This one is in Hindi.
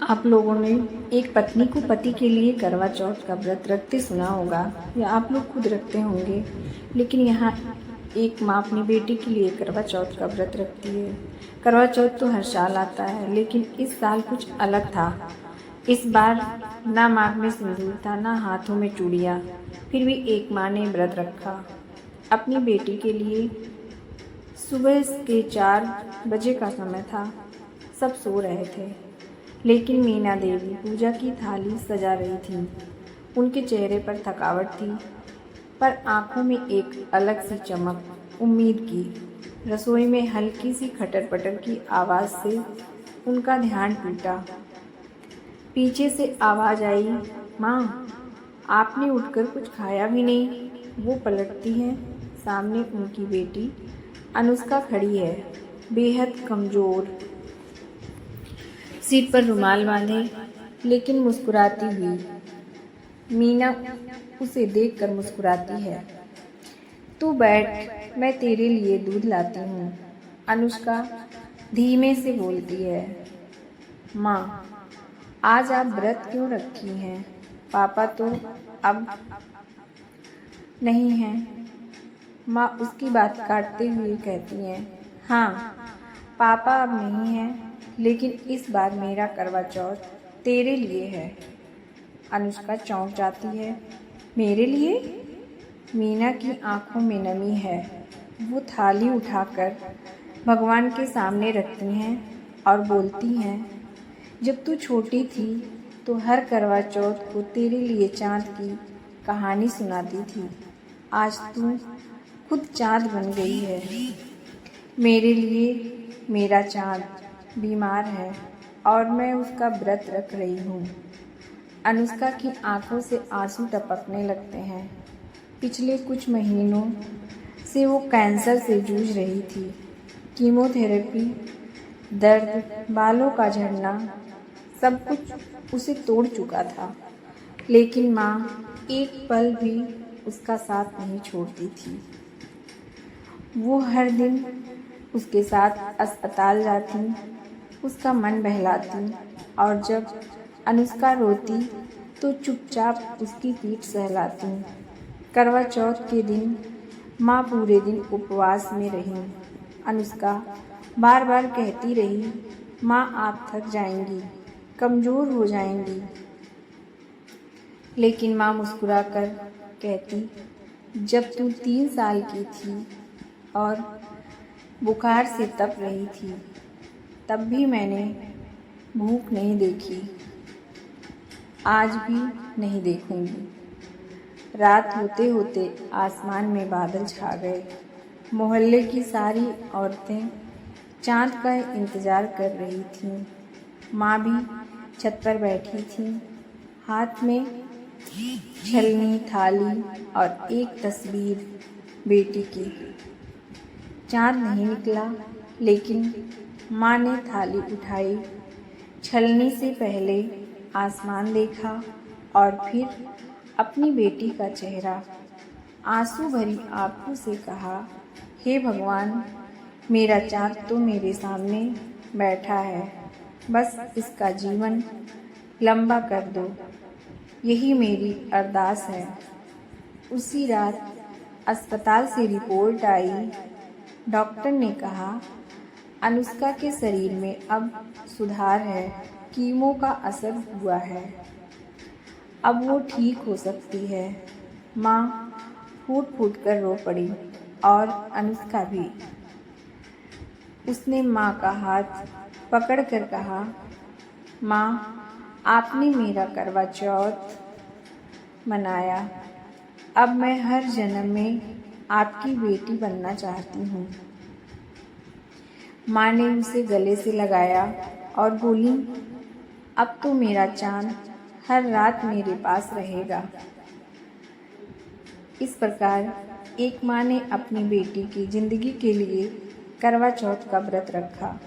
आप लोगों ने एक पत्नी को पति के लिए करवा चौथ का व्रत रखते सुना होगा या आप लोग खुद रखते होंगे, लेकिन यहाँ एक माँ अपनी बेटी के लिए करवा चौथ का व्रत रखती है। करवा चौथ तो हर साल आता है, लेकिन इस साल कुछ अलग था। इस बार ना मांग में सिंदूर था, ना हाथों में चूड़ियाँ। फिर भी एक माँ ने व्रत रखा अपनी बेटी के लिए। सुबह के 4 बजे का समय था। सब सो रहे थे, लेकिन मीना देवी पूजा की थाली सजा रही थी। उनके चेहरे पर थकावट थी, पर आंखों में एक अलग सी चमक, उम्मीद की। रसोई में हल्की सी खटर पटर की आवाज़ से उनका ध्यान टूटा। पीछे से आवाज़ आई, माँ, आपने उठकर कुछ खाया भी नहीं। वो पलटती हैं, सामने उनकी बेटी अनुष्का खड़ी है, बेहद कमज़ोर, सिर पर रुमाल बांधे, लेकिन मुस्कुराती हुई। मीना उसे देखकर मुस्कुराती है। तू बैठ, मैं तेरे लिए दूध लाती हूँ, अनुष्का धीमे से बोलती है। माँ, आज आप व्रत क्यों रखी हैं? पापा तो अब नहीं हैं। माँ उसकी बात काटते हुए कहती हैं, हाँ, पापा अब नहीं हैं, लेकिन इस बार मेरा करवा चौथ तेरे लिए है। अनुष्का चौंक जाती है। मेरे लिए? मीना की आंखों में नमी है। वो थाली उठाकर भगवान के सामने रखती हैं और बोलती हैं, जब तू छोटी थी तो हर करवा चौथ को तेरे लिए चाँद की कहानी सुनाती थी। आज तू खुद चाँद बन गई है। मेरे लिए मेरा चाँद बीमार है और मैं उसका व्रत रख रही हूँ। अनुष्का की आंखों से आंसू टपकने लगते हैं। पिछले कुछ महीनों से वो कैंसर से जूझ रही थी। कीमोथेरेपी, दर्द, बालों का झड़ना, सब कुछ उसे तोड़ चुका था, लेकिन माँ एक पल भी उसका साथ नहीं छोड़ती थी। वो हर दिन उसके साथ अस्पताल जाती, उसका मन बहलाती, और जब अनुष्का रोती तो चुपचाप उसकी पीठ सहलाती। करवा चौथ के दिन माँ पूरे दिन उपवास में रही। अनुष्का बार बार कहती रही, माँ आप थक जाएंगी, कमज़ोर हो जाएंगी, लेकिन माँ मुस्कुराकर कहती, जब तू 3 साल की थी और बुखार से तप रही थी, तब भी मैंने भूख नहीं देखी, आज भी नहीं देखूंगी। रात होते होते आसमान में बादल छा गए। मोहल्ले की सारी औरतें चाँद का इंतज़ार कर रही थीं। माँ भी छत पर बैठी थी, हाथ में छलनी, थाली और एक तस्वीर बेटी की। चाँद नहीं निकला, लेकिन माँ ने थाली उठाई, छलनी से पहले आसमान देखा और फिर अपनी बेटी का चेहरा। आंसू भरी आंखों से कहा, हे भगवान, मेरा चाँद तो मेरे सामने बैठा है, बस इसका जीवन लंबा कर दो, यही मेरी अरदास है। उसी रात अस्पताल से रिपोर्ट आई। डॉक्टर ने कहा, अनुष्का के शरीर में अब सुधार है, कीमो का असर हुआ है, अब वो ठीक हो सकती है। माँ फूट फूट कर रो पड़ी और अनुष्का भी। उसने माँ का हाथ पकड़कर कहा, माँ, आपने मेरा करवा चौथ मनाया, अब मैं हर जन्म में आपकी बेटी बनना चाहती हूँ। माँ ने उसे गले से लगाया और बोली, अब तो मेरा चाँद हर रात मेरे पास रहेगा। इस प्रकार एक माँ ने अपनी बेटी की जिंदगी के लिए करवा चौथ का व्रत रखा।